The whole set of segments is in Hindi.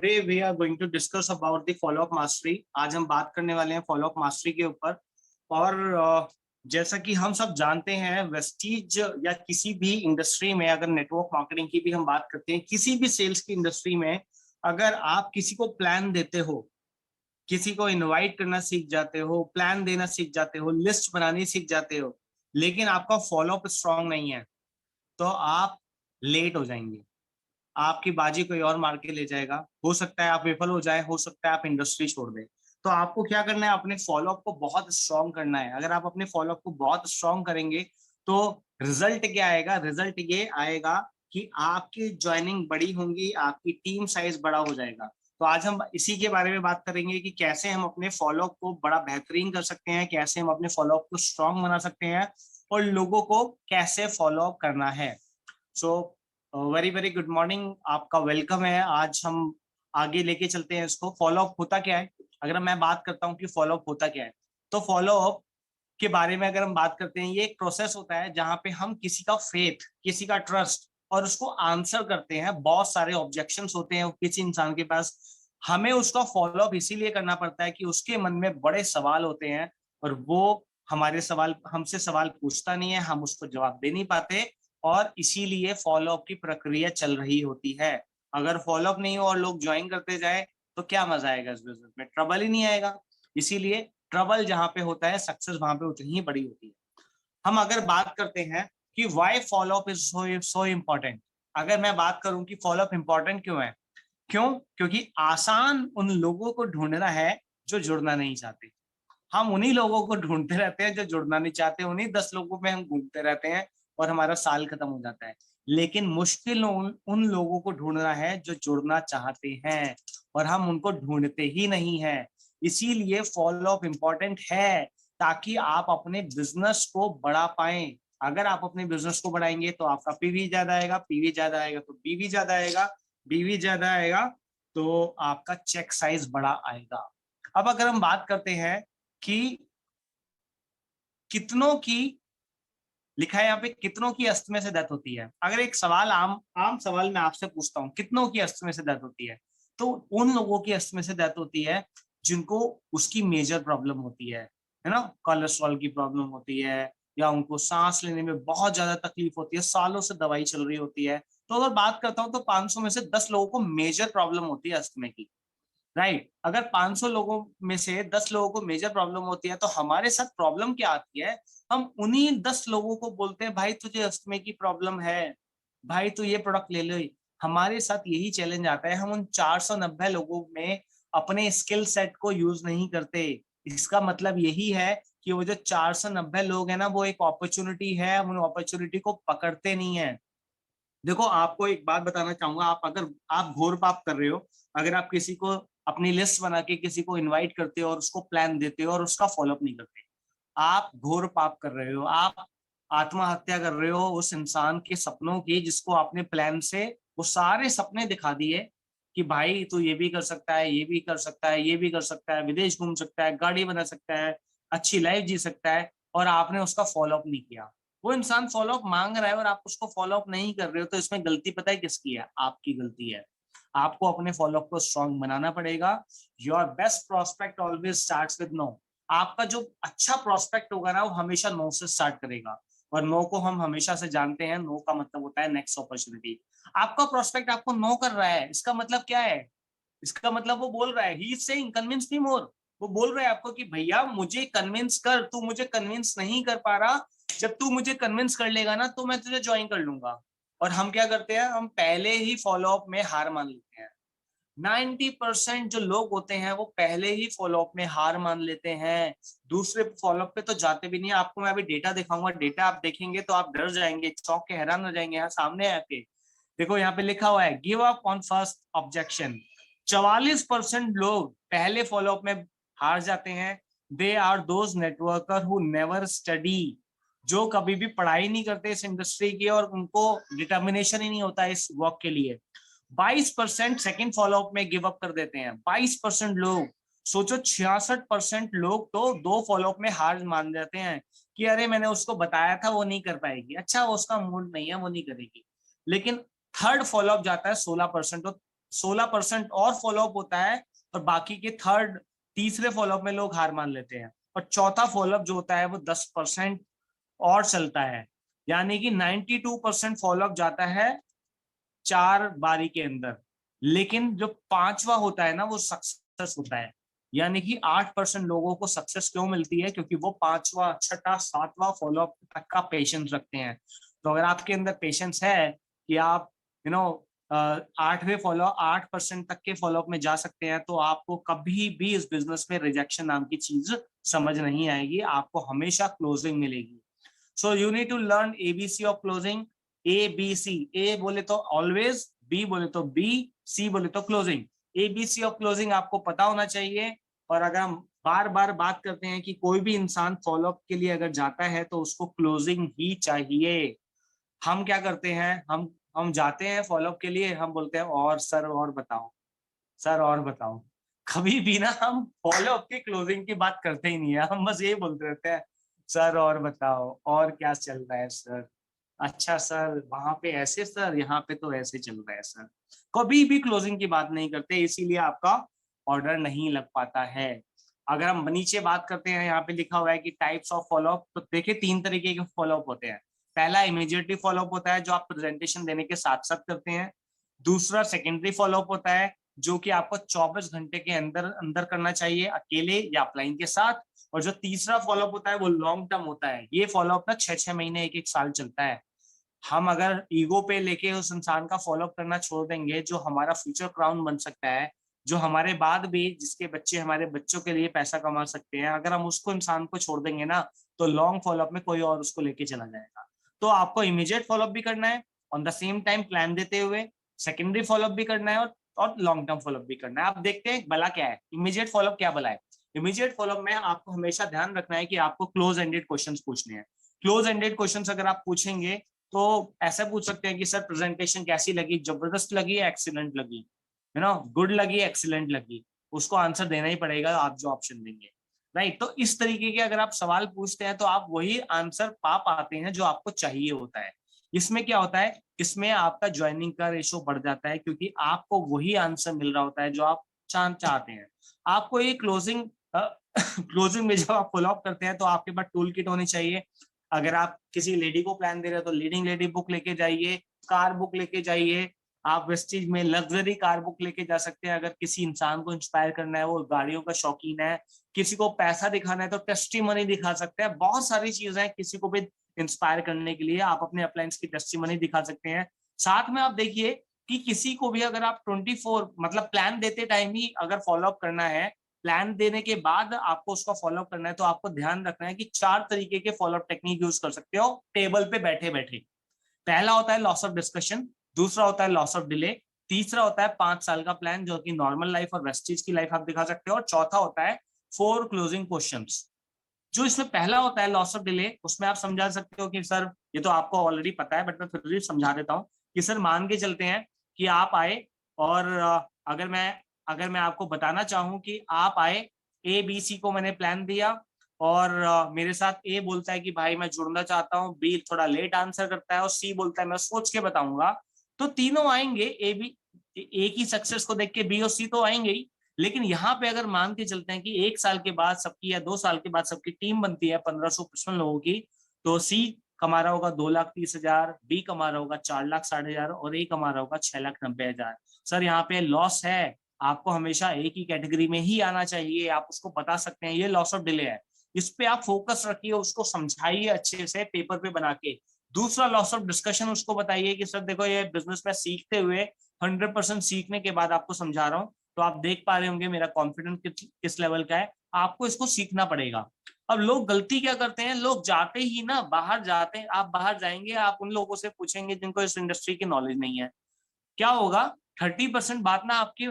Today we are going to discuss about the follow up mastery। आज हम बात करने वाले हैं फॉलो अप मास्टरी के ऊपर। और जैसा कि हम सब जानते हैं, वेस्टीज या किसी भी इंडस्ट्री में, अगर नेटवर्क मार्केटिंग की भी हम बात करते हैं, किसी भी सेल्स की इंडस्ट्री में, अगर आप किसी को प्लान देते हो, किसी को इनवाइट करना सीख जाते हो, प्लान देना सीख जाते हो, लिस्ट बनानी सीख जाते हो, लेकिन आपका फॉलो अप स्ट्रांग नहीं है, तो आप लेट हो जाएंगे। आपकी बाजी कोई और मार के ले जाएगा। हो सकता है आप विफल हो जाए, हो सकता है आप इंडस्ट्री छोड़ दें। तो आपको क्या करना है, अपने फॉलोअप को बहुत स्ट्रॉन्ग करना है। अगर आप अपने फॉलोअप को बहुत स्ट्रॉन्ग करेंगे तो रिजल्ट क्या आएगा? रिजल्ट ये आएगा कि आपकी ज्वाइनिंग बड़ी होंगी, आपकी टीम साइज बड़ा हो जाएगा। तो आज हम इसी के बारे में बात करेंगे कि कैसे हम अपने फॉलोअप को बड़ा बेहतरीन कर सकते हैं, कैसे हम अपने फॉलोअप को स्ट्रॉन्ग बना सकते हैं और लोगों को कैसे फॉलोअप करना है। So very very good morning, आपका वेलकम है। आज हम आगे लेके चलते हैं इसको। फॉलोअप होता क्या है? अगर मैं बात करता हूँ कि फॉलोअप होता क्या है, तो फॉलोअप के बारे में अगर हम बात करते हैं, ये एक प्रोसेस होता है जहां पे हम किसी का फेथ, किसी का ट्रस्ट और उसको आंसर करते हैं। बहुत सारे ऑब्जेक्शंस होते हैं किसी इंसान के पास, हमें उसका फॉलोअप इसीलिए करना पड़ता है कि उसके मन में बड़े सवाल होते हैं और वो हमारे सवाल, हमसे सवाल पूछता नहीं है, हम उसको जवाब दे नहीं पाते, और इसीलिए फॉलोअप की प्रक्रिया चल रही होती है। अगर फॉलोअप नहीं हो और लोग ज्वाइन करते जाए तो क्या मजा आएगा इस बिजनेस में? ट्रबल ही नहीं आएगा। इसीलिए ट्रबल जहां पे होता है, सक्सेस वहां पे उतनी ही बड़ी होती है। हम अगर बात करते हैं कि why follow up is so important, अगर मैं बात करूं कि फॉलोअप इंपॉर्टेंट क्यों है, क्यों? क्योंकि आसान उन लोगों को ढूंढना है जो जुड़ना नहीं चाहते। हम उन्हीं लोगों को ढूंढते रहते हैं जो जुड़ना नहीं चाहते, उन्हीं 10 लोगों में हम घूमते रहते हैं और हमारा साल खत्म हो जाता है। लेकिन मुश्किल उन लोगों को ढूंढना है जो जुड़ना चाहते हैं, और हम उनको ढूंढते ही नहीं है। इसीलिए फॉलो अप इंपॉर्टेंट है, ताकि आप अपने बिजनेस को बढ़ा पाएं। अगर आप अपने बिजनेस को बढ़ाएंगे तो आपका पीवी ज्यादा आएगा, पीवी ज्यादा आएगा तो बीवी ज्यादा आएगा, बीवी ज्यादा आएगा तो आपका चेक साइज बड़ा आएगा। अब अगर हम बात करते हैं कि कितनों की, लिखा है यहाँ पे, कितनों की अस्थमा से डेथ होती है। अगर एक सवाल, आम आम सवाल मैं आपसे पूछता हूँ, कितनों की अस्थमा से डेथ होती है, तो उन लोगों की अस्थमा से डेथ होती है जिनको उसकी मेजर प्रॉब्लम होती है ना, कोलेस्ट्रॉल की प्रॉब्लम होती है, या उनको सांस लेने में बहुत ज्यादा तकलीफ होती है, सालों से दवाई चल रही होती है। तो अगर बात करता हूँ तो 500 में से 10 लोगों को मेजर प्रॉब्लम होती है अस्थमा की। राइट? अगर 500 लोगों में से 10 लोगों को मेजर प्रॉब्लम होती है, तो हमारे साथ प्रॉब्लम क्या आती है? हम उन्हीं 10 लोगों को बोलते हैं, भाई तुझे अस्थमा की प्रॉब्लम है, भाई तू ये प्रोडक्ट ले ले। हमारे साथ यही चैलेंज आता है, हम उन 490 लोगों में अपने स्किल सेट को यूज नहीं करते। इसका मतलब यही है कि वो जो 490 लोग हैं ना, वो एक अपॉर्चुनिटी है, हम उन अपॉर्चुनिटी को पकड़ते नहीं है। देखो, आपको एक बात बताना चाहूंगा, आप अगर आप घोर पाप कर रहे हो, अगर आप किसी को अपनी लिस्ट बना के किसी को इनवाइट करते हो और उसको प्लान देते हो और उसका फॉलोअप नहीं करते, आप घोर पाप कर रहे हो। आप आत्महत्या कर रहे हो उस इंसान के सपनों की, जिसको आपने प्लान से वो सारे सपने दिखा दिए कि भाई तू ये भी कर सकता है, ये भी कर सकता है, ये भी कर सकता है, विदेश घूम सकता है, गाड़ी बना सकता है, अच्छी लाइफ जी सकता है, और आपने उसका फॉलोअप नहीं किया। वो इंसान फॉलोअप मांग रहा है और आप उसको फॉलोअप नहीं कर रहे हो, तो इसमें गलती पता है किसकी है? आपकी गलती है। आपको अपने फॉलोअप को स्ट्रांग बनाना पड़ेगा। Your best prospect always starts with no. आपका जो अच्छा प्रोस्पेक्ट होगा ना, वो हमेशा नो से स्टार्ट करेगा, और नो को हम हमेशा से जानते हैं, नो का मतलब होता है नेक्स्ट अपॉर्चुनिटी। आपका प्रोस्पेक्ट आपको नो कर रहा है, इसका मतलब क्या है? इसका मतलब वो बोल रहा है, he is saying convince me more. वो बोल रहा है आपको कि भैया मुझे कन्विंस कर, तू मुझे कन्विंस नहीं कर पा रहा, जब तू मुझे कन्विंस कर लेगा ना तो मैं तुझे ज्वाइन कर लूंगा। और हम क्या करते हैं, हम पहले ही फॉलोअप में हार मान लेते हैं। 90% जो लोग होते हैं वो पहले ही फॉलोअप में हार मान लेते हैं, दूसरे फॉलोअप पे तो जाते भी नहीं है। आपको मैं अभी डेटा दिखाऊंगा, डेटा आप देखेंगे तो आप डर जाएंगे, चौंक के हैरान हो जाएंगे। यहाँ सामने आके देखो, यहाँ पे लिखा हुआ है give up on first objection. 44% लोग पहले फॉलोअप में हार जाते हैं। They are those networker who never study, जो कभी भी पढ़ाई नहीं करते इस इंडस्ट्री की, और उनको डिटर्मिनेशन ही नहीं होता इस वर्क के लिए। 22% सेकेंड फॉलोअप में गिव अप कर देते हैं। 22% लोग, सोचो 66% लोग तो दो फॉलोअप में हार मान जाते हैं कि अरे मैंने उसको बताया था वो नहीं कर पाएगी, अच्छा वो उसका मूड नहीं है, वो नहीं करेगी। लेकिन थर्ड फॉलोअप जाता है 16%, तो 16% और फॉलोअप होता है, और बाकी के तीसरे फॉलोअप में लोग हार मान लेते हैं, और चौथा फॉलोअप जो होता है वो 10% और चलता है। यानी कि 92% फॉलोअप जाता है 4 बारी के अंदर, लेकिन जो पांचवा होता है ना वो सक्सेस होता है। यानी कि 8% लोगों को सक्सेस क्यों मिलती है? क्योंकि वो पांचवा, छठा, सातवां फॉलोअप तक का पेशेंस रखते हैं। तो अगर आपके अंदर पेशेंस है कि आप 8% तक के फॉलोअप में जा सकते हैं, तो आपको कभी भी इस बिजनेस में रिजेक्शन नाम की चीज समझ नहीं आएगी, आपको हमेशा क्लोजिंग मिलेगी। So you need to learn ABC of closing. A B C, A बोले तो ऑलवेज, बी बोले तो बी, सी बोले तो क्लोजिंग। एबीसी ऑफ क्लोजिंग आपको पता होना चाहिए। और अगर हम बार बार बात करते हैं कि कोई भी इंसान फॉलोअप के लिए अगर जाता है तो उसको क्लोजिंग ही चाहिए। हम क्या करते हैं, हम जाते हैं फॉलोअप के लिए, हम बोलते हैं और सर और बताओ, सर और बताओ। कभी भी ना हम फॉलोअप की क्लोजिंग की बात करते ही नहीं है, हम बस ये बोलते रहते हैं सर और बताओ, और क्या चल रहा है सर, अच्छा सर वहां पे ऐसे, सर यहाँ पे तो ऐसे चल रहा है सर। कभी भी क्लोजिंग की बात नहीं करते, इसीलिए आपका ऑर्डर नहीं लग पाता है। अगर हम नीचे बात करते हैं, यहाँ पे लिखा हुआ है कि टाइप्स ऑफ फॉलोअप, तो देखिए 3 तरीके के फॉलोअप होते हैं। पहला इमीडिएटली फॉलोअप होता है जो आप प्रेजेंटेशन देने के साथ साथ करते हैं। दूसरा सेकेंडरी फॉलोअप होता है जो कि आपको 24 घंटे के अंदर अंदर करना चाहिए, अकेले या अपलाइन के साथ। और जो तीसरा फॉलोअप होता है वो लॉन्ग टर्म होता है, ये फॉलोअप ना 6-6 महीने, 1-1 साल चलता है। हम अगर ईगो पे लेके उस इंसान का फॉलोअप करना छोड़ देंगे जो हमारा फ्यूचर क्राउन बन सकता है, जो हमारे बाद भी जिसके बच्चे हमारे बच्चों के लिए पैसा कमा सकते हैं, अगर हम उसको इंसान को छोड़ देंगे ना, तो लॉन्ग फॉलोअप में कोई और उसको लेके चला जाएगा। तो आपको इमीडिएट फॉलोअप भी करना है, on the same time plan देते हुए सेकेंडरी फॉलोअप भी करना है, और लॉन्ग टर्म फॉलोअप भी करना है। आप देखते हैं भला क्या है इमीडिएट फॉलोअप, क्या भला है इमीडिएट फॉलोअप में। आपको हमेशा ध्यान रखना है कि आपको क्लोज एंडेड क्वेश्चन पूछने हैं। क्लोज एंडेड क्वेश्चन अगर आप पूछेंगे तो ऐसा पूछ सकते हैं कि सर प्रेजेंटेशन कैसी लगी, जबरदस्त लगी या एक्सीलेंट लगी, है ना, गुड लगी, एक्सीलेंट लगी। उसको आंसर देना ही पड़ेगा आप जो ऑप्शन देंगे, राइट। तो इस तरीके के अगर आप सवाल पूछते हैं तो आप वही आंसर पा पाते हैं जो आपको चाहिए होता है। इसमें क्या होता है, इसमें आपका ज्वाइनिंग का रेशो बढ़ जाता है, क्योंकि आपको वही आंसर मिल रहा होता है जो आप चाहते हैं। आपको ये क्लोजिंग क्लोजिंग में जब आप फॉलोअप करते हैं तो आपके पास टूल किट होनी चाहिए। अगर आप किसी लेडी को प्लान दे रहे हो तो लीडिंग लेडी बुक लेके जाइए, कार बुक लेके जाइए। आप वेस्टीज में लग्जरी कार बुक लेके जा सकते हैं। अगर किसी इंसान को इंस्पायर करना है, वो गाड़ियों का शौकीन है, किसी को पैसा दिखाना है तो टेस्टिमनी दिखा सकते हैं। बहुत सारी चीजें हैं किसी को भी इंस्पायर करने के लिए, आप अपने अपलायंस की टेस्टिमनी दिखा सकते हैं। साथ में आप देखिए कि किसी को भी अगर आप 24 मतलब प्लान देते टाइम ही अगर फॉलोअप करना है, प्लान देने के बाद आपको उसका फॉलोअप करना है, तो आपको ध्यान रखना है कि 4 तरीके के फॉलोअप टेक्निक यूज कर सकते हो टेबल पे बैठे बैठे। पहला होता है लॉस ऑफ डिस्कशन, दूसरा होता है लॉस ऑफ डिले, तीसरा होता है 5 साल का प्लान जो कि नॉर्मल लाइफ और वेस्टीज की लाइफ आप दिखा सकते हो, और चौथा होता है 4 क्लोजिंग क्वेश्चंस। जो इसमें पहला होता है लॉस ऑफ डिले, उसमें आप समझा सकते हो कि सर ये तो आपको ऑलरेडी पता है बट मैं फिर भी समझा देता हूँ कि सर मान के चलते हैं कि आप आए, और अगर मैं आपको बताना चाहूँ कि आप आए, ए बी सी को मैंने प्लान दिया, और मेरे साथ ए बोलता है कि भाई मैं जुड़ना चाहता हूँ, बी थोड़ा लेट आंसर करता है, और सी बोलता है मैं सोच के बताऊंगा। तो तीनों आएंगे, ए बी, ए की सक्सेस को देख के बी और सी तो आएंगे ही। लेकिन यहाँ पे अगर मान के चलते हैं कि 1 साल के बाद सबकी या 2 साल के बाद सबकी टीम बनती है 1555 लोगों की, तो सी कमा रहा होगा 2,30,000, बी कमा रहा होगा 4,60,000, और ए कमा रहा होगा 6,90,000। सर यहाँ पे लॉस है, आपको हमेशा ए की कैटेगरी में ही आना चाहिए, आप उसको बता सकते हैं, ये लॉस ऑफ डिले है। इस पे आप फोकस रखिए, उसको समझाइए अच्छे से पेपर पे बना के। दूसरा लॉस ऑफ डिस्कशन, उसको बताइए कि सर देखो ये बिजनेस में सीखते हुए 100% सीखने के बाद आपको समझा रहा हूँ, तो आप देख पा रहे होंगे मेरा कॉन्फिडेंस किस लेवल का है, आपको इसको सीखना पड़ेगा। अब लोग गलती क्या करते हैं, लोग जाते ही ना बाहर जाते हैं, आप बाहर जाएंगे, आप उन लोगों से पूछेंगे जिनको इस इंडस्ट्री की नॉलेज नहीं है, क्या होगा, 30% बात ना आपकी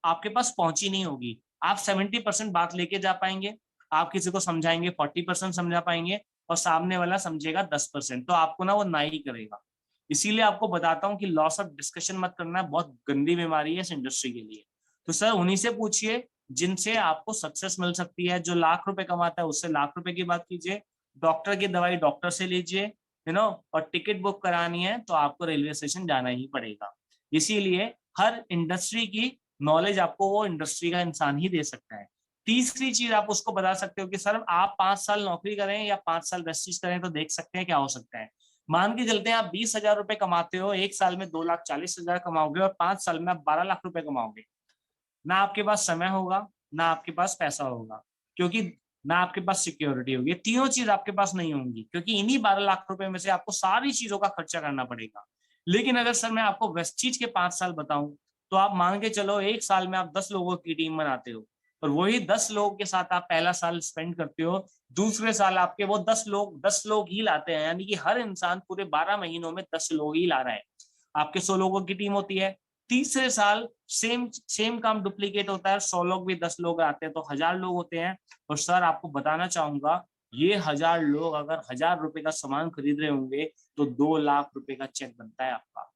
आपके पास पहुंची नहीं होगी। आप 70% बात लेके जा पाएंगे, आप किसी को समझाएंगे 40% समझा पाएंगे, और सामने वाला समझेगा 10%, तो आपको ना वो ना ही करेगा। इसीलिए आपको बताता हूँ कि लॉस ऑफ डिस्कशन मत करना, बहुत गंदी बीमारी है इस इंडस्ट्री के लिए। तो सर उन्हीं से पूछिए जिनसे आपको सक्सेस मिल सकती है, जो लाख रुपए कमाता है उससे लाख रुपए की बात कीजिए, डॉक्टर की दवाई डॉक्टर से लीजिए, और टिकट बुक करानी है तो आपको रेलवे स्टेशन जाना ही पड़ेगा। इसीलिए हर इंडस्ट्री की नॉलेज आपको वो इंडस्ट्री का इंसान ही दे सकता है। तीसरी चीज आप उसको बता सकते हो कि सर आप 5 साल नौकरी करें या 5 साल वेस्ट चीज करें तो देख सकते हैं क्या हो सकता है। मान के चलते हैं आप 20,000 रुपए कमाते हो, 1 साल में 2,40,000 कमाओगे और 5 साल में आप 12 लाख रुपए कमाओगे। ना आपके पास समय होगा, ना आपके पास पैसा होगा, क्योंकि ना आपके पास सिक्योरिटी होगी। तीनों चीज आपके पास नहीं होंगी, क्योंकि इन्हीं 12 लाख रुपए में से आपको सारी चीजों का खर्चा करना पड़ेगा। लेकिन अगर सर मैं आपको वेस्टीज के 5 साल बताऊं, तो आप मान के चलो 1 साल में आप 10 लोगों की टीम बनाते हो और वही 10 लोगों के साथ आप पहला साल स्पेंड करते हो, दूसरे साल आपके वो 10 लोग ही लाते हैं, यानी कि हर इंसान पूरे 12 महीनों में 10 लोग ही ला रहा है। आपके 100 लोगों की टीम होती है, तीसरे साल सेम सेम काम डुप्लीकेट होता है, 100 लोग भी 10 लोग आते हैं तो 1,000 लोग होते हैं। और सर आपको बताना चाहूंगा, ये 1,000 लोग अगर 1,000 रुपए का सामान खरीद रहे होंगे तो 2 लाख रुपए का चेक बनता है आपका।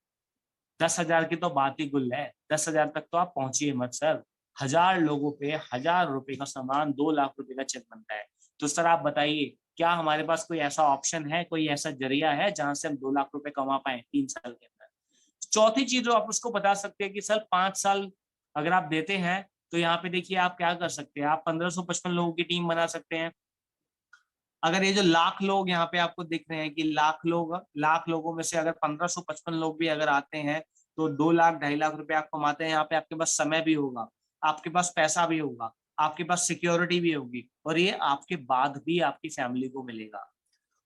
10,000 की तो बात ही गुल है, 10,000 तक तो आप पहुंचिए मत सर। 1,000 लोगों पे 1,000 रुपए का सामान 2 लाख रुपए का चेक बनता है। तो सर आप बताइए, क्या हमारे पास कोई ऐसा ऑप्शन है, कोई ऐसा जरिया है जहां से हम 2 लाख रुपए कमा पाए 3 साल के अंदर? चौथी चीज जो आप उसको बता सकते हैं कि सर 5 साल अगर आप देते हैं तो यहाँ पे देखिए आप क्या कर सकते हैं, आप 1,555 लोगों की टीम बना सकते हैं। अगर ये जो लाख लोग यहाँ पे आपको दिख रहे हैं कि लाख लोगों में से अगर 1,555 लोग भी अगर आते हैं तो 2 लाख 2.5 लाख रुपए आप कमाते हैं। यहाँ पे आपके पास समय भी होगा, आपके पास पैसा भी होगा, आपके पास सिक्योरिटी भी होगी, और ये आपके बाद भी आपकी फैमिली को मिलेगा।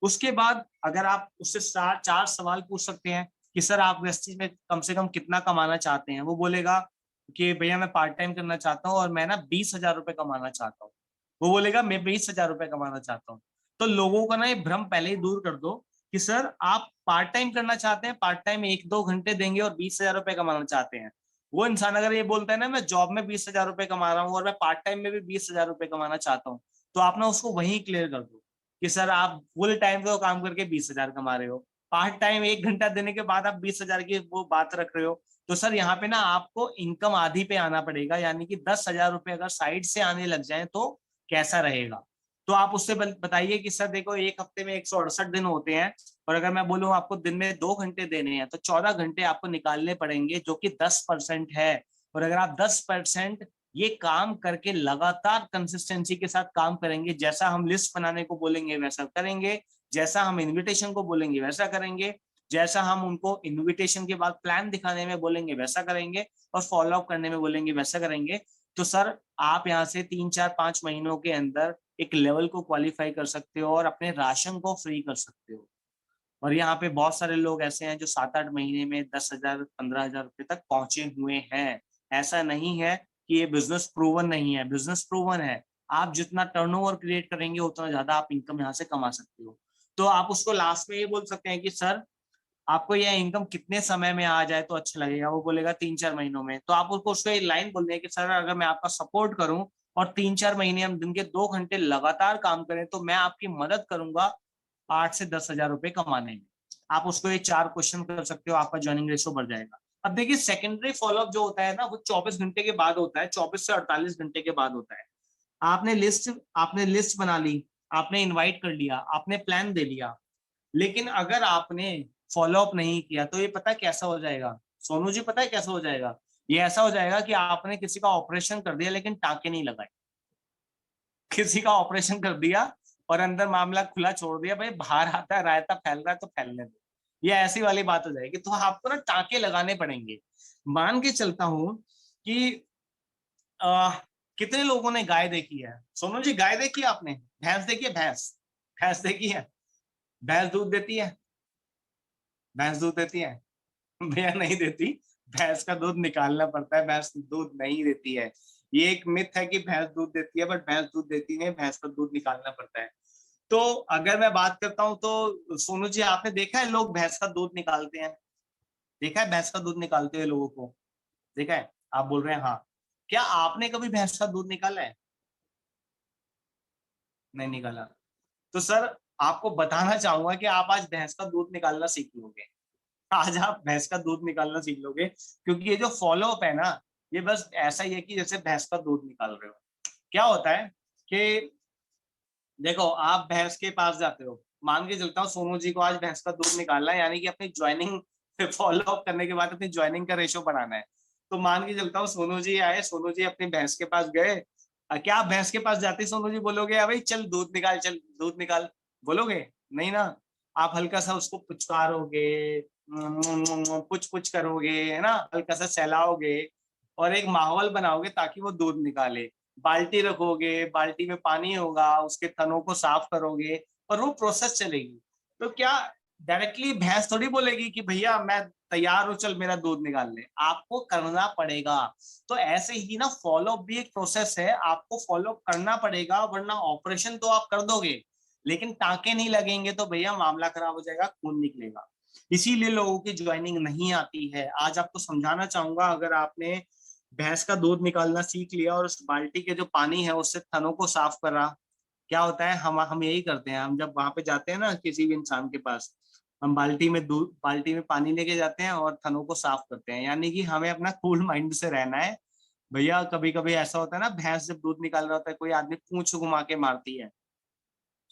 उसके बाद अगर आप उससे 4 सवाल पूछ सकते हैं कि सर आप गृहस्थी में कम से कम कितना कमाना चाहते हैं, वो बोलेगा कि भैया मैं पार्ट टाइम करना चाहता हूँ और मैं ना 20,000 रुपए कमाना चाहता हूँ। वो बोलेगा मैं 20,000 रुपए कमाना चाहता हूँ। तो लोगों का ना ये भ्रम पहले ही दूर कर दो कि सर आप पार्ट टाइम करना चाहते हैं, पार्ट टाइम 1-2 घंटे देंगे और 20,000 रुपए कमाना चाहते हैं। वो इंसान अगर ये बोलता है ना मैं जॉब में 20,000 रुपए कमा रहा हूँ और मैं पार्ट टाइम में भी 20,000 रुपए कमाना चाहता हूँ, तो आप ना उसको वहीं क्लियर कर दो कि सर आप फुल टाइम पे काम करके 20,000 कमा रहे हो, पार्ट टाइम 1 घंटा देने के बाद आप 20,000 की वो बात रख रहे हो। तो सर यहाँ पे ना आपको इनकम आधी पे आना पड़ेगा, यानी कि 10,000 रुपए अगर साइड से आने लग जाए तो कैसा रहेगा। तो आप उससे बताइए कि सर देखो एक हफ्ते में 168 दिन होते हैं, और अगर मैं बोलूँ आपको दिन में 2 घंटे देने हैं तो 14 घंटे आपको निकालने पड़ेंगे, जो कि 10% है। और अगर आप 10% ये काम करके लगातार कंसिस्टेंसी के साथ काम करेंगे, जैसा हम लिस्ट बनाने को बोलेंगे वैसा करेंगे, जैसा हम इनविटेशन को बोलेंगे वैसा करेंगे, जैसा हम उनको इनविटेशन के बाद प्लान दिखाने में बोलेंगे वैसा करेंगे, और फॉलो अप करने में बोलेंगे वैसा करेंगे, तो सर आप यहाँ से 3-4-5 महीनों के अंदर एक लेवल को क्वालिफाई कर सकते हो और अपने राशन को फ्री कर सकते हो। और यहाँ पे बहुत सारे लोग ऐसे हैं जो 7-8 महीने में 10,000 15,000 रुपए तक पहुंचे हुए हैं। ऐसा नहीं है कि ये बिजनेस प्रूवन नहीं है, बिजनेस प्रूवन है। आप जितना टर्नओवर क्रिएट करेंगे उतना ज्यादा आप इनकम यहाँ से कमा सकते हो। तो आप उसको लास्ट में ये बोल सकते हैं कि सर आपको यह इनकम कितने समय में आ जाए तो अच्छा लगेगा, वो बोलेगा 3-4 महीनों में। तो आप उसको उसको एक लाइन बोल दें कि सर अगर मैं आपका सपोर्ट करूं और 3-4 महीने हम दिन के 2 घंटे लगातार काम करें तो मैं आपकी मदद करूंगा 8 से 10,000 रुपए कमाने में। आप उसको ये 4 क्वेश्चन कर सकते हो, आपका ज्वाइनिंग रेशो बढ़ जाएगा। अब देखिए सेकेंडरी फॉलोअप जो होता है ना वो 24 घंटे के बाद होता है, 24 से 48 घंटे के बाद होता है। आपने लिस्ट बना ली, आपने इनवाइट कर लिया, आपने प्लान दे लिया, लेकिन अगर आपने फॉलो अप नहीं किया तो ये पता है कैसा हो जाएगा सोनू जी, पता है कैसा हो जाएगा? ये ऐसा हो जाएगा कि आपने किसी का ऑपरेशन कर दिया लेकिन टाके नहीं लगाए, किसी का ऑपरेशन कर दिया और अंदर मामला खुला छोड़ दिया, भाई बाहर आता है रायता फैल रहा है तो फैलने दो, ये ऐसी वाली बात हो जाएगी। तो आपको ना टाके लगाने पड़ेंगे। मान के चलता हूं कि आ, कितने लोगों ने गाय देखी है? सोनू जी गाय देखी है आपने? भैंस देखी है? भैंस भैंस देखी है? भैंस दूध देती है? भैंस दूध देती है? भैया नहीं देती, भैंस का दूध निकालना पड़ता है, भैंस दूध नहीं देती है। ये एक मिथ है कि भैंस दूध देती है, बट भैंस दूध देती नहीं, भैंस का दूध निकालना पड़ता है। तो अगर मैं बात करता हूँ तो सोनू जी आपने देखा है लोग भैंस का दूध निकालते हैं? देखा है भैंस का दूध निकालते हुए लोगों को? देखा है? आप बोल रहे हैं हाँ। क्या आपने कभी भैंस का दूध निकाला है? नहीं निकाला। तो सर आपको बताना चाहूंगा कि आप आज भैंस का दूध निकालना सीख लोगे, आज आप भैंस का दूध निकालना सीख लोगे, क्योंकि ये जो फॉलो अप है ना ये बस ऐसा ही है कि जैसे भैंस का दूध निकाल रहे हो। क्या होता है कि देखो आप भैंस के पास जाते हो, मान के चलता हूँ सोनू जी को आज भैंस का दूध निकालना है, यानी कि अपनी ज्वाइनिंग फॉलो अप करने के बाद अपनी ज्वाइनिंग का रेशो बढ़ाना है। तो मान के चलता हूँ सोनू जी आए, सोनू जी अपनी भैंस के पास गए। क्या आप भैंस के पास जाते सोनू जी बोलोगे भाई चल दूध निकाल, चल दूध निकाल, बोलोगे? नहीं ना। आप हल्का सा उसको पुचकारोगे, पुछ पुछ करोगे, है ना, हल्का सा सहलाओगे और एक माहौल बनाओगे ताकि वो दूध निकाले। बाल्टी रखोगे, बाल्टी में पानी होगा, उसके थनों को साफ करोगे और वो प्रोसेस चलेगी। तो क्या डायरेक्टली भैंस थोड़ी बोलेगी कि भैया मैं तैयार हूं, चल मेरा दूध निकाल ले, आपको करना पड़ेगा। तो ऐसे ही ना फॉलो भी एक प्रोसेस है, आपको फॉलो करना पड़ेगा, वरना ऑपरेशन तो आप कर दोगे लेकिन टांके नहीं लगेंगे तो भैया मामला खराब हो जाएगा, खून निकलेगा। इसीलिए लोगों की ज्वाइनिंग नहीं आती है। आज आपको समझाना चाहूंगा, अगर आपने भैंस का दूध निकालना सीख लिया और उस बाल्टी के जो पानी है उससे थनों को साफ करा, क्या होता है, हम यही करते हैं। हम जब वहां पे जाते हैं ना किसी भी इंसान के पास, हम बाल्टी में पानी लेके जाते हैं और थनों को साफ करते हैं। यानी कि हमें अपना कूल माइंड से रहना है। भैया कभी कभी ऐसा होता है ना, भैंस जब दूध निकाल रहा होता है, कोई आदमी पूंछ घुमा के मारती है।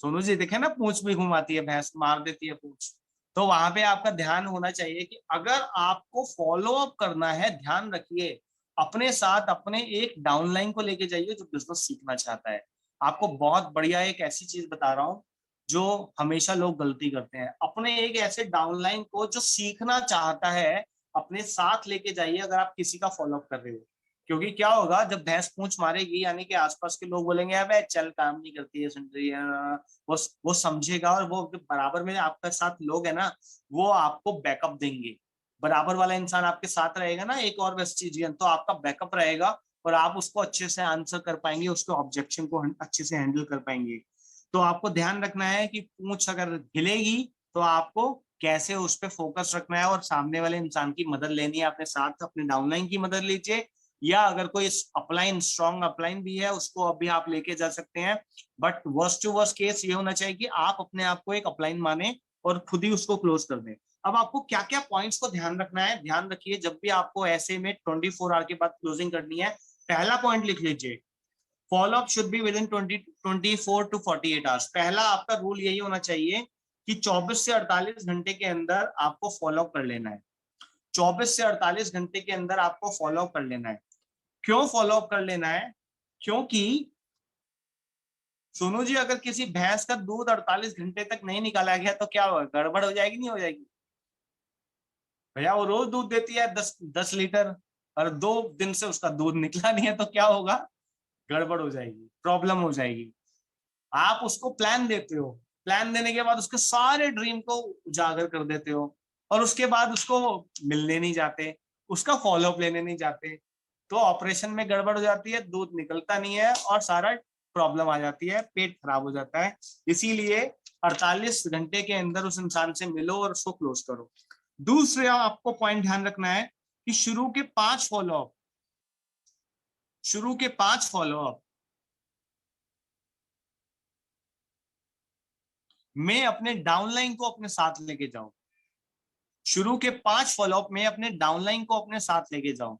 सोनू जी देखे ना, पूंछ भी घुमाती है भैंस, मार देती है पूंछ। तो वहां पे आपका ध्यान होना चाहिए कि अगर आपको फॉलो अप करना है, ध्यान रखिए अपने साथ अपने एक डाउनलाइन को लेके जाइए जो बिजनेस सीखना चाहता है। आपको बहुत बढ़िया एक ऐसी चीज बता रहा हूँ जो हमेशा लोग गलती करते हैं, अपने एक ऐसे डाउनलाइन को जो सीखना चाहता है अपने साथ लेके जाइए अगर आप किसी का फॉलो अप कर रहे हो। क्योंकि क्या होगा, जब भैंस पूंछ मारेगी यानी कि आसपास के लोग बोलेंगे अबे चल काम नहीं करती है, सुन रही है, वो समझेगा और वो जो बराबर में आपके साथ लोग है ना, वो आपको बैकअप देंगे। बराबर वाला इंसान आपके साथ रहेगा ना, एक और वेस्टिजियन, तो आपका बैकअप रहेगा और आप उसको अच्छे से आंसर कर पाएंगे, उसके ऑब्जेक्शन को अच्छे से हैंडल कर पाएंगे। तो आपको ध्यान रखना है कि पूंछ अगर हिलेगी तो आपको कैसे उस पर फोकस रखना है और सामने वाले इंसान की मदद लेनी है, अपने साथ अपने डाउनलाइन की मदद लीजिए, या अगर कोई अपलाइन स्ट्रॉन्ग अपलाइन भी है उसको अभी आप लेके जा सकते हैं। But worst to worst case ये होना चाहिए कि आप अपने आप को एक अपलाइन माने और खुद ही उसको क्लोज कर दें। अब आपको क्या क्या पॉइंट्स को ध्यान रखना है, ध्यान रखिए जब भी आपको ऐसे में 24 आवर के बाद क्लोजिंग करनी है, पहला पॉइंट लिख लीजिए, follow up should be with in 24 to 48 hours. पहला आपका रूल यही होना चाहिए कि 24 से 48 घंटे के अंदर आपको फॉलो अप कर लेना है। 24 से 48 घंटे के अंदर आपको फॉलो अप कर लेना है। क्यों फॉलो अप कर लेना है? क्योंकि सोनू जी अगर किसी भैंस का दूध 48 घंटे तक नहीं निकाला गया तो क्या होगा, गड़बड़ हो जाएगी नहीं हो जाएगी? भैया वो रोज दूध देती है 10 10 लीटर और 2 दिन से उसका दूध निकला नहीं है तो क्या होगा, गड़बड़ हो जाएगी, प्रॉब्लम हो जाएगी। आप उसको प्लान देते हो, प्लान देने के बाद उसके सारे ड्रीम को उजागर कर देते हो और उसके बाद उसको मिलने नहीं जाते, उसका फॉलोअप लेने नहीं जाते, तो ऑपरेशन में गड़बड़ हो जाती है, दूध निकलता नहीं है और सारा प्रॉब्लम आ जाती है, पेट खराब हो जाता है। इसीलिए 48 घंटे के अंदर उस इंसान से मिलो और उसको क्लोज करो। दूसरा आपको पॉइंट ध्यान रखना है कि शुरू के 5 फॉलोअप मैं अपने डाउनलाइन को अपने साथ लेके जाऊं। शुरू के 5 फॉलोअप में अपने डाउनलाइन को अपने साथ लेके जाऊं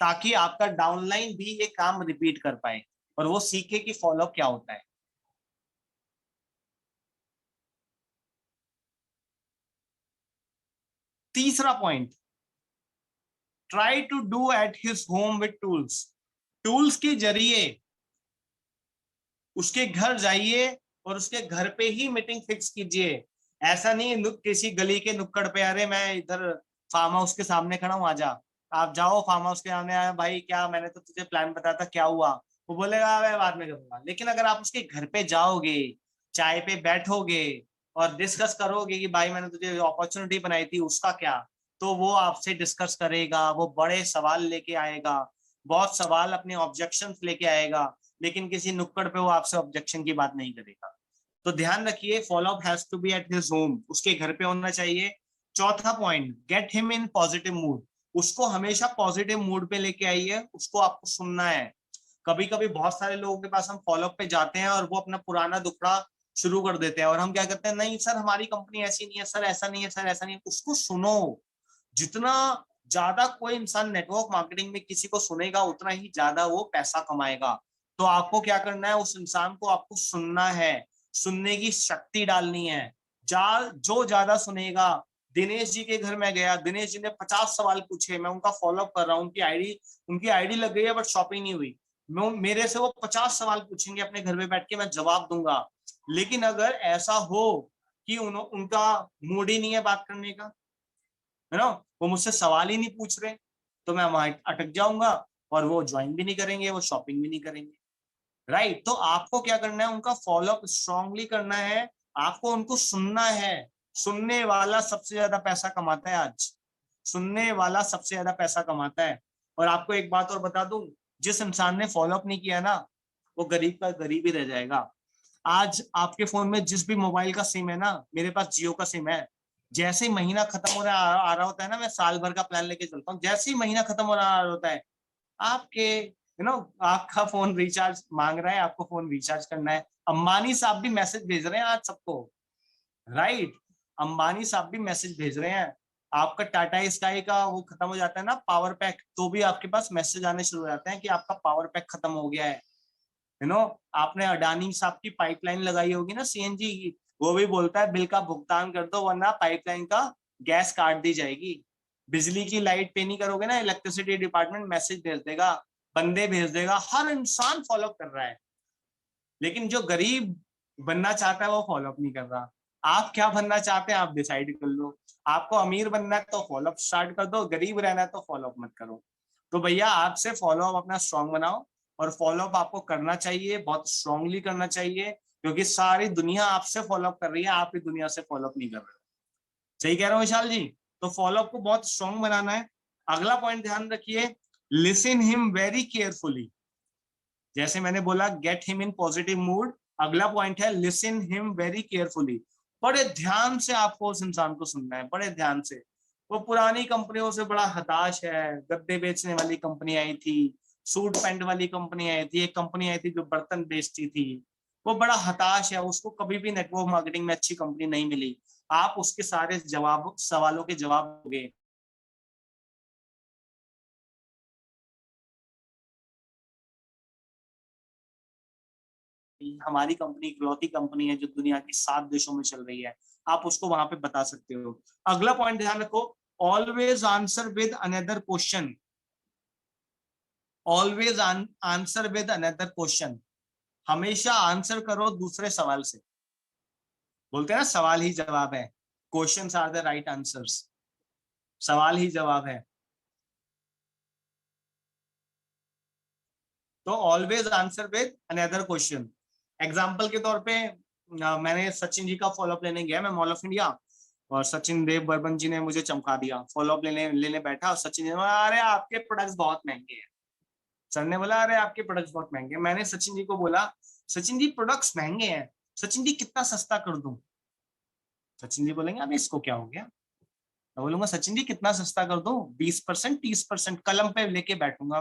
ताकि आपका डाउनलाइन भी ये काम रिपीट कर पाए और वो सीखे कि फॉलोअप क्या होता है। तीसरा point, try to do at his home with tools. Tools के जरिए उसके घर जाइए और उसके घर पे ही मीटिंग फिक्स कीजिए। ऐसा नहीं किसी गली के नुक्कड़ पे, अरे मैं इधर फार्म हाउस के सामने खड़ा हूँ आजा, आप जाओ फार्म हाउस के सामने, आया भाई क्या मैंने तो तुझे प्लान बताया था क्या हुआ, वो बोलेगा मैं बाद में करूंगा। लेकिन अगर आप उसके घर पे जाओगे, चाय पे बैठोगे और डिस्कस करोगे कि भाई मैंने तुझे अपॉर्चुनिटी बनाई थी उसका क्या, तो वो आपसे डिस्कस करेगा, वो बड़े सवाल लेके आएगा, बहुत सवाल अपने ऑब्जेक्शन लेके आएगा, लेकिन किसी नुक्कड़ पे वो आपसे ऑब्जेक्शन की बात नहीं करेगा। तो ध्यान रखिए follow up has to be at his home, उसके घर पे होना चाहिए। चौथा point, get him in positive mood. उसको हमेशा पॉजिटिव मूड पे लेके आइए, उसको आपको सुनना है। कभी कभी बहुत सारे लोगों के पास हम फॉलोअप पे जाते हैं और वो अपना पुराना दुखड़ा शुरू कर देते हैं और हम क्या करते हैं, नहीं सर हमारी कंपनी ऐसी नहीं है, सर ऐसा नहीं है, सर ऐसा नहीं है। उसको सुनो। जितना ज्यादा कोई इंसान नेटवर्क मार्केटिंग में किसी को सुनेगा उतना ही ज्यादा वो पैसा कमाएगा। तो आपको क्या करना है, उस इंसान को आपको सुनना है, सुनने की शक्ति डालनी है। जो ज्यादा सुनेगा, दिनेश जी के घर में गया, दिनेश जी ने 50 सवाल पूछे, मैं उनका फॉलोअप कर रहा हूँ, उनकी आईडी लग गई है बट शॉपिंग नहीं हुई। मेरे से वो 50 सवाल पूछेंगे अपने घर में बैठ के, मैं जवाब दूंगा। लेकिन अगर ऐसा हो कि उनका मूड ही नहीं है बात करने का, है ना, वो मुझसे सवाल ही नहीं पूछ रहे, तो मैं वहां अटक जाऊंगा और वो ज्वाइन भी नहीं करेंगे, वो शॉपिंग भी नहीं करेंगे। राइट, तो आपको क्या करना है, उनका फॉलोअप स्ट्रांगली करना है, आपको उनको सुनना है। सुनने वाला सबसे ज्यादा पैसा कमाता है आज, सुनने वाला सबसे ज्यादा पैसा कमाता है। और आपको एक बात और बता दूं, जिस इंसान ने फॉलोअप नहीं किया ना, वो गरीब का गरीब ही रह जाएगा। आज आपके फोन में जिस भी मोबाइल का सिम है ना, मेरे पास जियो का सिम है, जैसे ही महीना खत्म हो रहा आ रहा होता है ना, मैं साल भर का प्लान लेके चलता हूँ, जैसे ही महीना खत्म हो रहा होता है, आपके आपका फोन रिचार्ज मांग रहा है, आपको फोन रिचार्ज करना है। अंबानी साहब भी मैसेज भेज रहे हैं आज सबको, राइट, अंबानी साहब भी मैसेज भेज रहे हैं। आपका टाटा स्काई का वो खत्म हो जाता है ना पावर पैक, तो भी आपके पास मैसेज आने शुरू हो जाते हैं कि आपका पावर पैक खत्म हो गया है। यू नो आपने अडानी साहब की पाइपलाइन लगाई होगी ना सीएनजी की, वो भी बोलता है बिल का भुगतान कर दो वरना पाइपलाइन का गैस काट दी जाएगी। बिजली की लाइट पे नहीं करोगे ना, इलेक्ट्रिसिटी डिपार्टमेंट मैसेज भेज देगा, बंदे भेज देगा, हर इंसान फॉलो कर रहा है। लेकिन जो गरीब बनना चाहता है वो फॉलोअप नहीं कर रहा। आप क्या बनना चाहते हैं, आप डिसाइड कर लो। आपको अमीर बनना है तो फॉलोअप स्टार्ट कर दो, गरीब रहना है तो फॉलोअप मत करो। तो भैया आपसे फॉलोअप अपना स्ट्रांग बनाओ, और फॉलोअप आपको करना चाहिए, बहुत स्ट्रांगली करना चाहिए, क्योंकि सारी दुनिया आपसे फॉलोअप कर रही है, आप ही दुनिया से फॉलोअप नहीं कर रहे हो। सही कह रहा हूँ विशाल जी? तो फॉलोअप को बहुत स्ट्रांग बनाना है। अगला पॉइंट ध्यान रखिए, लिसन हिम वेरी केयरफुली। जैसे मैंने बोला gate him in positive mood, अगला पॉइंट है लिसन हिम वेरी केयरफुली। बड़े ध्यान से आपको उस इंसान को सुनना है, बड़े ध्यान से। वो पुरानी कंपनियों से बड़ा हताश है, गद्दे बेचने वाली कंपनी आई थी, सूट पैंट वाली कंपनी आई थी, एक कंपनी आई थी जो बर्तन बेचती थी, वो बड़ा हताश है, उसको कभी भी नेटवर्क मार्केटिंग में अच्छी कंपनी नहीं मिली। आप उसके सारे जवाब सवालों के जवाब दोगे। हमारी कंपनी इकलौती कंपनी है जो दुनिया के 7 देशों में चल रही है, आप उसको वहां पे बता सकते हो। अगला पॉइंट ध्यान रखो, always answer with another question. Always answer with another question, हमेशा आंसर करो दूसरे सवाल से। बोलते हैं ना सवाल ही जवाब है, questions are the right answers, सवाल ही जवाब है। तो always answer with another question. Example के तौर पे मैंने सचिन जी का फॉलोअप लेने गया, मैं मॉल ऑफ इंडिया, और सचिन देव बर्मन जी ने मुझे चमका दिया। फॉलोअप लेने लेने बैठा और सचिन जी ने बोला अरे आपके प्रोडक्ट्स बहुत महंगे हैं। सर ने बोला अरे आपके प्रोडक्ट्स बहुत महंगे हैं। मैंने सचिन जी को बोला सचिन जी प्रोडक्ट्स महंगे हैं, सचिन जी कितना सस्ता कर दूं? सचिन जी बोलेंगे अभी इसको क्या हो गया? मैं बोलूंगा सचिन जी कितना सस्ता कर दूं, 20%, 30%, कलम पे लेके बैठूंगा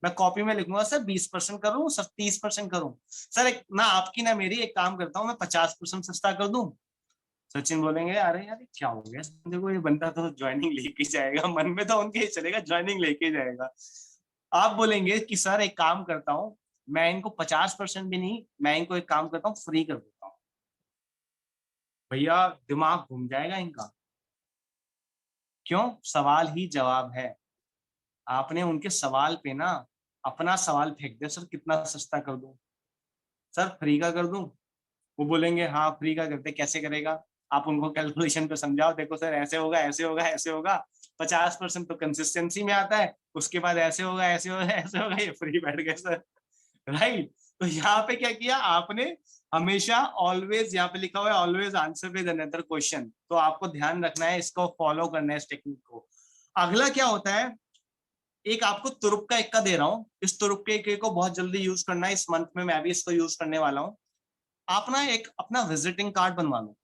मैं कॉपी में लिखूंगा सर 20% करूं, सर 30% करूं, सर एक ना आपकी ना मेरी, एक काम करता हूँ मैं 50% सस्ता कर दूं। सचिन बोलेंगे अरे यार क्या हो गया, देखो ये बंदा तो ज्वाइनिंग लेके जाएगा, मन में तो उनके ही चलेगा ज्वाइनिंग लेके जाएगा। आप बोलेंगे कि सर एक काम करता हूँ, मैं इनको 50% भी नहीं, मैं इनको एक काम करता हूँ फ्री कर देता हूँ। भैया दिमाग घूम जाएगा इनका। क्यों? सवाल ही जवाब है। आपने उनके सवाल पे ना अपना सवाल फेंक दिया, सर कितना सस्ता कर दूं, सर फ्री का कर दूं। वो बोलेंगे हाँ फ्री का करते, कैसे करेगा? आप उनको कैलकुलेशन पे समझाओ, देखो सर ऐसे होगा ऐसे होगा ऐसे होगा, 50% तो कंसिस्टेंसी में आता है, उसके बाद ऐसे होगा ऐसे होगा ऐसे होगा, ये फ्री बैठ गए सर। राइट, तो यहाँ पे क्या किया आपने, हमेशा ऑलवेज, यहाँ पे लिखा हुआ है always answer with another question, तो आपको ध्यान रखना है, इसको फॉलो करना है इस टेक्निक को। अगला क्या होता है, एक आपको तुरुप का इक्का दे रहा हूं, इस तुरुप के इक्के को बहुत जल्दी यूज करना है, इस मंथ में मैं भी इसको यूज करने वाला हूं। आप ना एक अपना विजिटिंग कार्ड बनवा लो,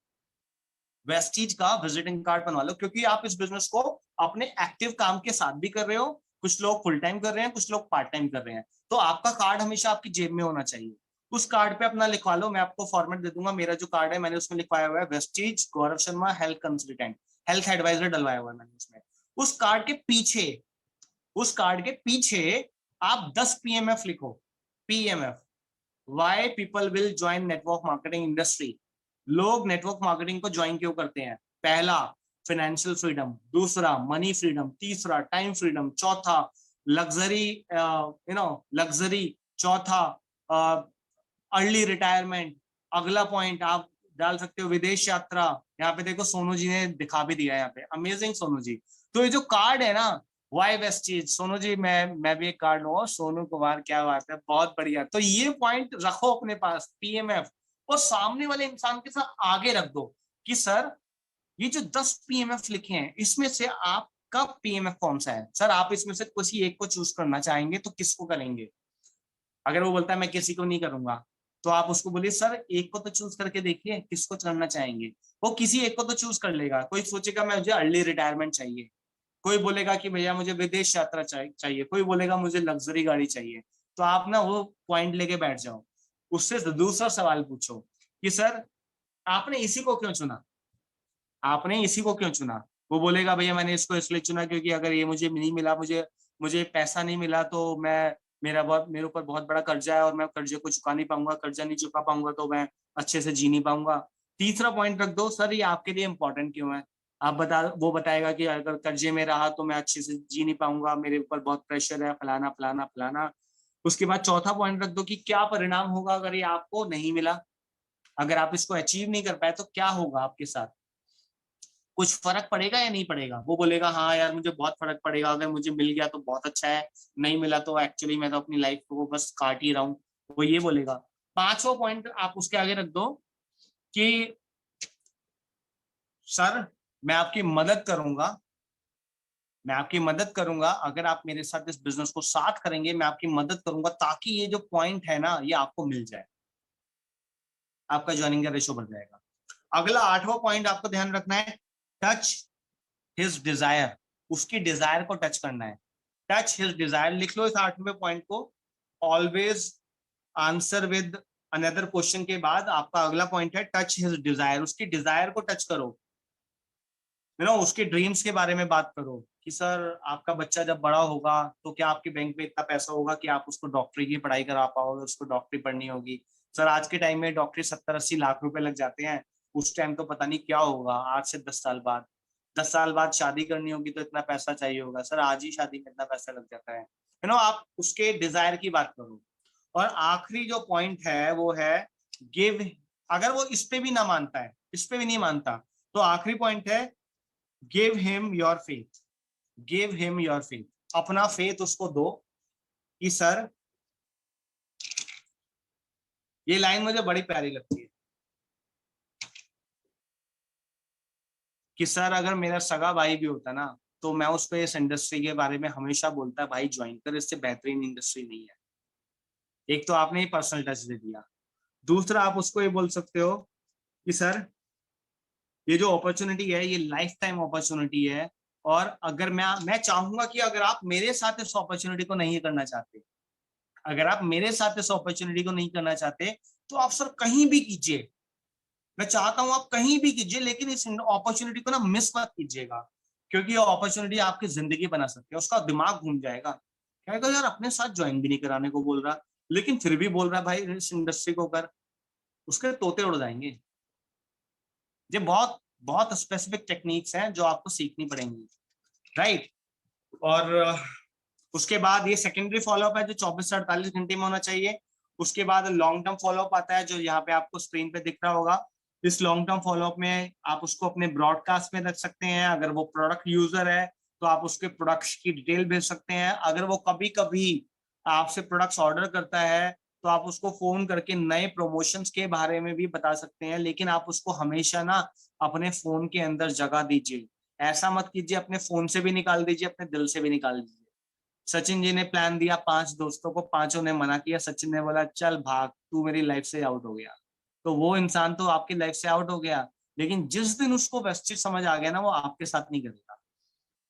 वेस्टीज का विजिटिंग कार्ड बनवा लो, क्योंकि आप इस बिजनेस को अपने एक्टिव काम के साथ भी कर रहे हो, कुछ लोग फुल टाइम कर रहे हैं, कुछ लोग पार्ट टाइम कर रहे हैं, तो आपका कार्ड हमेशा आपकी जेब में होना चाहिए। उस कार्ड पे अपना लिखवा लो, मैं आपको फॉर्मेट दे दूंगा, मेरा जो कार्ड है मैंने उसमें लिखवाया हुआ है Vestige Gaurav Sharma health consultant, health advisor डलवाया हुआ है मैंने उसमें। उस कार्ड के पीछे, उस कार्ड के पीछे आप 10 पीएमएफ लिखो, PMF, why people will join network marketing industry. लोग नेटवर्क मार्केटिंग को ज्वाइन क्यों करते हैं? पहला, फाइनेंशियल फ्रीडम, दूसरा मनी फ्रीडम, तीसरा टाइम फ्रीडम, चौथा लग्जरी, लग्जरी, चौथा अर्ली रिटायरमेंट। अगला पॉइंट आप डाल सकते हो विदेश यात्रा। यहाँ पे देखो सोनू जी ने दिखा भी दिया, यहाँ पे अमेजिंग सोनू जी। तो ये जो कार्ड है ना, वाई बेस्ट चीज, सोनू जी मैं भी एक कार्ड लूंगा, सोनू कुमार, क्या बात है, बहुत बढ़िया। तो ये पॉइंट रखो अपने पास, पीएमएफ, और सामने वाले इंसान के साथ आगे रख दो कि सर ये जो 10 पीएमएफ लिखे हैं इसमें से आपका पीएमएफ कौन सा है। सर आप इसमें से किसी एक को चूज करना चाहेंगे तो किसको करेंगे। अगर वो बोलता है मैं किसी को नहीं करूंगा, तो आप उसको बोलिए सर एक को तो चूज करके देखिए किसको करना चाहेंगे। वो किसी एक को तो चूज कर लेगा। कोई सोचेगा मैं मुझे अर्ली रिटायरमेंट चाहिए, कोई बोलेगा कि भैया मुझे विदेश यात्रा चाहिए, कोई बोलेगा मुझे लग्जरी गाड़ी चाहिए। तो आप ना वो पॉइंट लेके बैठ जाओ, उससे दूसरा सवाल पूछो कि सर आपने इसी को क्यों चुना, आपने इसी को क्यों चुना। वो बोलेगा भैया मैंने इसको इसलिए चुना क्योंकि अगर ये मुझे नहीं मिला, मुझे मुझे पैसा नहीं मिला तो मैं, मेरे ऊपर बहुत बड़ा कर्जा है और मैं कर्जे को चुका नहीं पाऊंगा, कर्जा नहीं चुका पाऊंगा तो मैं अच्छे से जी नहीं पाऊंगा। तीसरा पॉइंट रख दो, सर ये आपके लिए इंपॉर्टेंट क्यों है। आप बता, वो बताएगा कि अगर कर्जे में रहा तो मैं अच्छे से जी नहीं पाऊंगा, मेरे ऊपर बहुत प्रेशर है, फलाना फलाना फलाना। उसके बाद चौथा पॉइंट रख दो कि क्या परिणाम होगा अगर ये आपको नहीं मिला, अगर आप इसको अचीव नहीं कर पाए तो क्या होगा आपके साथ, कुछ फर्क पड़ेगा या नहीं पड़ेगा। वो बोलेगा हाँ यार मुझे बहुत फर्क पड़ेगा, अगर मुझे मिल गया तो बहुत अच्छा है, नहीं मिला तो एक्चुअली मैं तो अपनी लाइफ को बस काट ही रहा हूँ। वो ये बोलेगा। पांचवा पॉइंट आप उसके आगे रख दो कि सर मैं आपकी मदद करूंगा, मैं आपकी मदद करूंगा, अगर आप मेरे साथ इस बिजनेस को साथ करेंगे मैं आपकी मदद करूंगा ताकि ये जो पॉइंट है ना ये आपको मिल जाए, आपका ज्वाइनिंग का रेशो बढ़ जाएगा। अगला आठवां पॉइंट आपको ध्यान रखना है, टच हिज डिजायर, उसकी डिजायर को टच करना है। टच हिज डिजायर लिख लो इस आठवें पॉइंट को। Always answer with another question के बाद आपका अगला पॉइंट है टच हिज डिजायर, उसकी डिजायर को टच करो, उसके ड्रीम्स के बारे में बात करो कि सर आपका बच्चा जब बड़ा होगा तो क्या आपके बैंक में इतना पैसा होगा कि आप उसको डॉक्टरी की पढ़ाई करा पाओगे, उसको डॉक्टरी पढ़नी होगी। सर आज के टाइम में डॉक्टरी 70-80 लाख रुपए लग जाते हैं, उस टाइम तो पता नहीं क्या होगा, आज से 10 साल बाद, 10 साल बाद शादी करनी होगी तो इतना पैसा चाहिए होगा, सर आज ही शादी में इतना पैसा लग जाता है। आप उसके डिजायर की बात करो। और आखिरी जो पॉइंट है वो है गिव, अगर वो इस पे भी ना मानता है, इस पे भी नहीं मानता, तो आखिरी पॉइंट है give him your faith, give him your faith, अपना फेथ उसको दो कि सर, ये लाइन मुझे बड़ी प्यारी लगती है कि सर अगर मेरा सगा भाई भी होता ना तो मैं उसको इस इंडस्ट्री के बारे में हमेशा बोलता भाई ज्वाइन कर, इससे बेहतरीन इंडस्ट्री नहीं है। एक तो आपने ही पर्सनल टच दे दिया, दूसरा आप उसको ये बोल सकते हो कि सर ये जो अपॉर्चुनिटी है ये लाइफ टाइम अपॉर्चुनिटी है, और अगर मैं चाहूंगा कि अगर आप मेरे साथ इस अपॉर्चुनिटी को नहीं करना चाहते, अगर आप मेरे साथ इस अपॉर्चुनिटी को नहीं करना चाहते तो आप सर कहीं भी कीजिए, मैं चाहता हूं आप कहीं भी कीजिए, लेकिन इस अपॉर्चुनिटी को ना मिस मत कीजिएगा, क्योंकि ये अपॉर्चुनिटी आपकी जिंदगी बना सकती है। उसका दिमाग घूम जाएगा, कहेगा यार अपने साथ ज्वाइन भी नहीं कराने को बोल रहा लेकिन फिर भी बोल रहा भाई इस इंडस्ट्री को कर, उसके तोते उड़ जाएंगे। ये बहुत बहुत स्पेसिफिक टेक्निक्स हैं जो आपको सीखनी पड़ेंगी, राइट। और उसके बाद ये सेकेंडरी फॉलोअप है जो 24 से 48 घंटे में होना चाहिए। उसके बाद लॉन्ग टर्म फॉलोअप आता है जो यहाँ पे आपको स्क्रीन पे दिख रहा होगा। इस लॉन्ग टर्म फॉलोअप में आप उसको अपने ब्रॉडकास्ट में रख सकते हैं, अगर वो प्रोडक्ट यूजर है तो आप उसके प्रोडक्ट्स की डिटेल भेज सकते हैं, अगर वो कभी कभी आपसे प्रोडक्ट्स ऑर्डर करता है तो आप उसको फोन करके नए प्रमोशंस के बारे में भी बता सकते हैं, लेकिन आप उसको हमेशा ना अपने फोन के अंदर जगह दीजिए, ऐसा मत कीजिए अपने फोन से भी निकाल दीजिए, अपने दिल से भी निकाल दीजिए। सचिन जी ने प्लान दिया 5 दोस्तों को, पांचों ने मना किया, सचिन ने बोला चल भाग तू मेरी लाइफ से आउट हो गया, तो वो इंसान तो आपकी लाइफ से आउट हो गया, लेकिन जिस दिन उसको वेस्टेज समझ आ गया ना वो आपके साथ नहीं करेगा,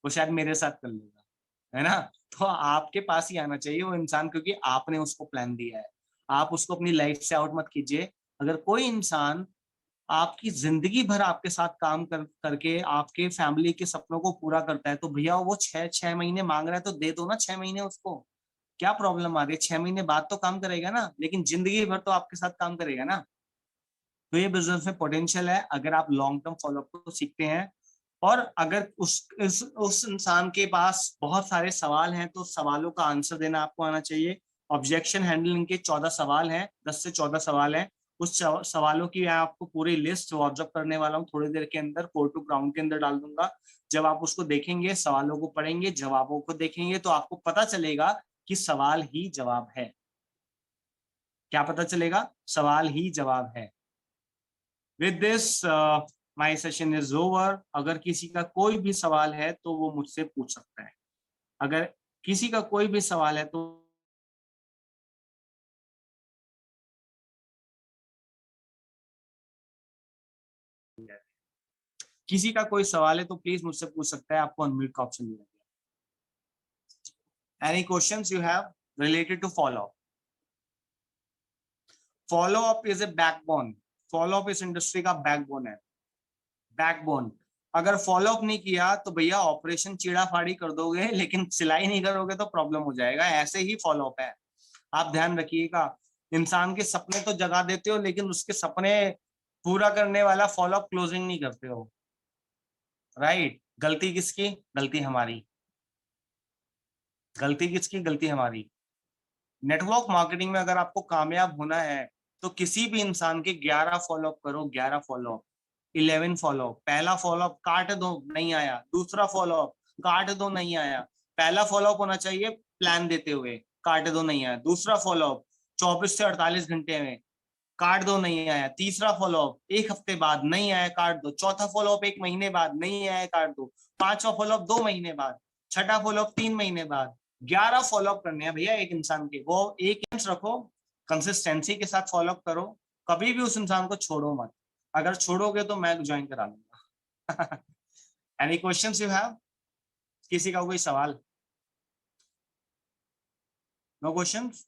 वो शायद मेरे साथ कर लेगा, है ना। तो आपके पास ही आना चाहिए वो इंसान, क्योंकि आपने उसको प्लान दिया है। आप उसको अपनी लाइफ से आउट मत कीजिए। अगर कोई इंसान आपकी जिंदगी भर आपके साथ काम करके आपके फैमिली के सपनों को पूरा करता है तो भैया वो 6-6 महीने मांग रहा है तो दे दो ना 6 महीने उसको, क्या प्रॉब्लम आ रही है, 6 महीने बाद तो काम करेगा ना, लेकिन जिंदगी भर तो आपके साथ काम करेगा ना। तो ये बिजनेस में पोटेंशियल है अगर आप लॉन्ग टर्म फॉलोअप को सीखते हैं। और अगर उस इंसान के पास बहुत सारे सवाल हैं तो सवालों का आंसर देना आपको आना चाहिए। ऑब्जेक्शन हैंडलिंग के 14 सवाल हैं, 10 से 14 सवाल हैं। उस सवालों की मैं आपको पूरी लिस्ट व्हाट्सएप करने वाला हूँ थोड़ी देर के अंदर, कोड टू ग्राउंड के अंदर डाल दूंगा। जब आप उसको देखेंगे, सवालों को पढ़ेंगे, जवाबों को देखेंगे, तो आपको पता चलेगा कि सवाल ही जवाब है। क्या पता चलेगा? सवाल ही जवाब है। With this my session is over. अगर किसी का कोई भी सवाल है तो वो मुझसे पूछ सकता है। अगर किसी का कोई भी सवाल है तो किसी का कोई सवाल है तो प्लीज मुझसे पूछ सकता है, आपको अनम्यूट का ऑप्शन मिलेगा। Any questions you have related to follow up? Follow up is a backbone. Follow up इस इंडस्ट्री का बैकबोन है। बैकबोन। अगर फॉलो अप नहीं किया तो भैया ऑपरेशन चीड़ा फाड़ी कर दोगे, लेकिन सिलाई नहीं करोगे तो प्रॉब्लम हो जाएगा। ऐसे ही फॉलो अप है, आप ध्यान रखिएगा। इंसान के सपने तो जगा देते हो, लेकिन उसके सपने पूरा करने वाला फॉलो अप क्लोजिंग नहीं करते हो। राइट? गलती किसकी? गलती हमारी। गलती किसकी? गलती हमारी। नेटवर्क मार्केटिंग में अगर आपको कामयाब होना है तो किसी भी इंसान के 11 फॉलोअप करो, 11 फॉलोअप, 11 फॉलोअप। पहला फॉलोअप काट दो, नहीं आया। दूसरा फॉलोअप काट दो, नहीं आया। पहला फॉलोअप होना चाहिए प्लान देते हुए, काट दो, नहीं आया। दूसरा फॉलोअप 24 से 48 घंटे में, काट दो, नहीं आया। तीसरा फॉलोअप 1 हफ्ते बाद, नहीं आया, काट दो। चौथा फॉलोअप 1 महीने बाद, नहीं आया, काट दो। पांचवा फॉलोअप 2 महीने बाद। छठा फॉलोअप 3 महीने बाद। 11 फॉलोअप करने हैं भैया एक इंसान के। वो एक रखो, कंसिस्टेंसी के साथ फॉलोअप करो। कभी भी उस इंसान को छोड़ो मत। अगर छोड़ोगे तो मैं ज्वाइन करा लूंगा। Any questions you have? किसी का कोई सवाल? No questions?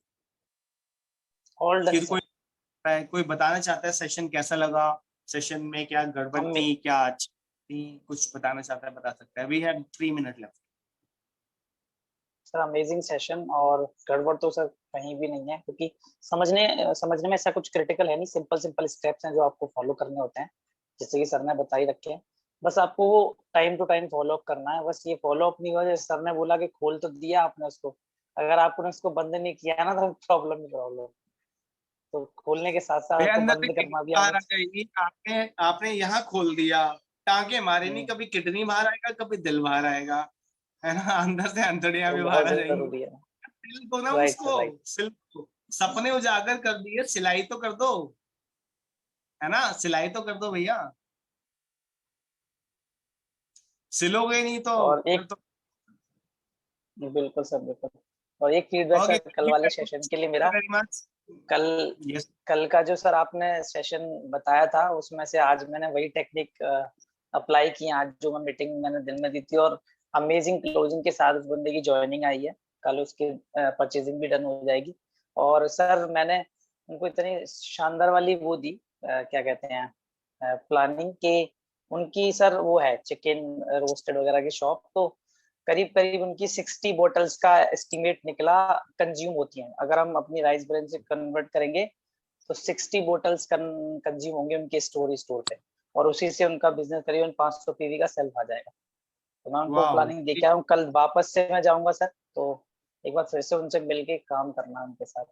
All done sir. कोई बताना चाहता है सेशन कैसा लगा? सेशन में क्या गड़बड़ थी, क्या अच्छी थी? कुछ बताना चाहता है, बता सकता है। We have 3 minute left. Sir amazing session, और गड़बड़ तो सर कहीं भी नहीं है, क्योंकि समझने में ऐसा कुछ क्रिटिकल है नहीं। सिंपल सिंपल स्टेप्स हैं जो आपको फॉलो करने होते हैं, जैसे कि सर ने बता ही रखे हैं। बस आपको वो time to time follow up करना है। बस ये फॉलो अप नहीं हुआ, जैसे सर ने बोला कि खोल तो दिया आपने उसको, अगर आपने उसको बंद नहीं किया ना तो प्रॉब्लम ही प्रॉब्लम। तो खोलने के साथ साथ मेरे आपको अंदर से बंद किडनी करना भी बाहर आना आ चाहिए। जाएगी। आपने आपने यहाँ खोल दिया, टांके मारे नहीं, कभी किडनी बाहर आएगा, कभी दिल बाहर आएगा, है ना? अंदर से अंतड़ियां वो भी बाहर बहुत आ जाएंगी। जरूरी है। सिल दो ना राइट उसको, सर, राइट। सिल दो। सपने उजागर कर दिए, सिलाई तो कर दो, है ना? सिलाई तो कर दो भैया। सिलोगे नहीं तो और फिर एक, तो। बिल्कुल सर, बिल्कुल। और एक फीडबैक ओके, सर थैंक कल यू वाले सेशन के लिए मेरा। Very much. कल यस। कल का जो सर आपने सेशन बताया था, उसमें से आज मैंने वही टेक्निक अप्लाई की। आज जो मैं मीटिंग मैंने दिन में दी थी, और अमेजिंग क्लोजिंग के साथ उस बंदे की ज्वाइनिंग आई है। कल उसकी परचेजिंग भी डन हो जाएगी। और सर मैंने उनको इतनी शानदार वाली वो दी, क्या कहते हैं, प्लानिंग के। उनकी सर वो है चिकन रोस्टेड वगैरह की शॉप, तो करीब करीब उनकी 60 बोटल्स का एस्टिमेट निकला कंज्यूम होती हैं। अगर हम अपनी राइस ब्रांड से कन्वर्ट करेंगे तो 60 बोटल्स कंज्यूम होंगे उनके स्टोर पे, और उसी से उनका बिजनेस करीबन 500 पीवी का सेल्फ आ जाएगा। तो मैं उनको वाओ। प्लानिंग देके आया हूँ। कल वापस से मैं जाऊंगा सर, तो एक बार फिर से उनसे मिलके काम करना है उनके साथ।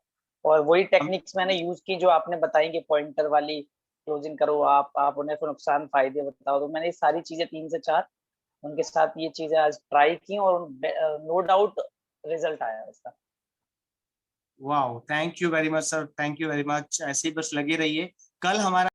और वही टेक्निक्स मैंने यूज की जो आपने बताई कि पॉइंटर वाली क्लोजिंग करो, आप उन्हें फिर नुकसान फायदे बताओ। तो मैंने ये सारी चीजें 3 से 4 उनके साथ ये चीजें आज ट्राई की, और नो डाउट रिजल्ट आया इसका। Wow, thank you very much sir, thank you very much. ऐसे ही बस लगे रहिए। कल हमारा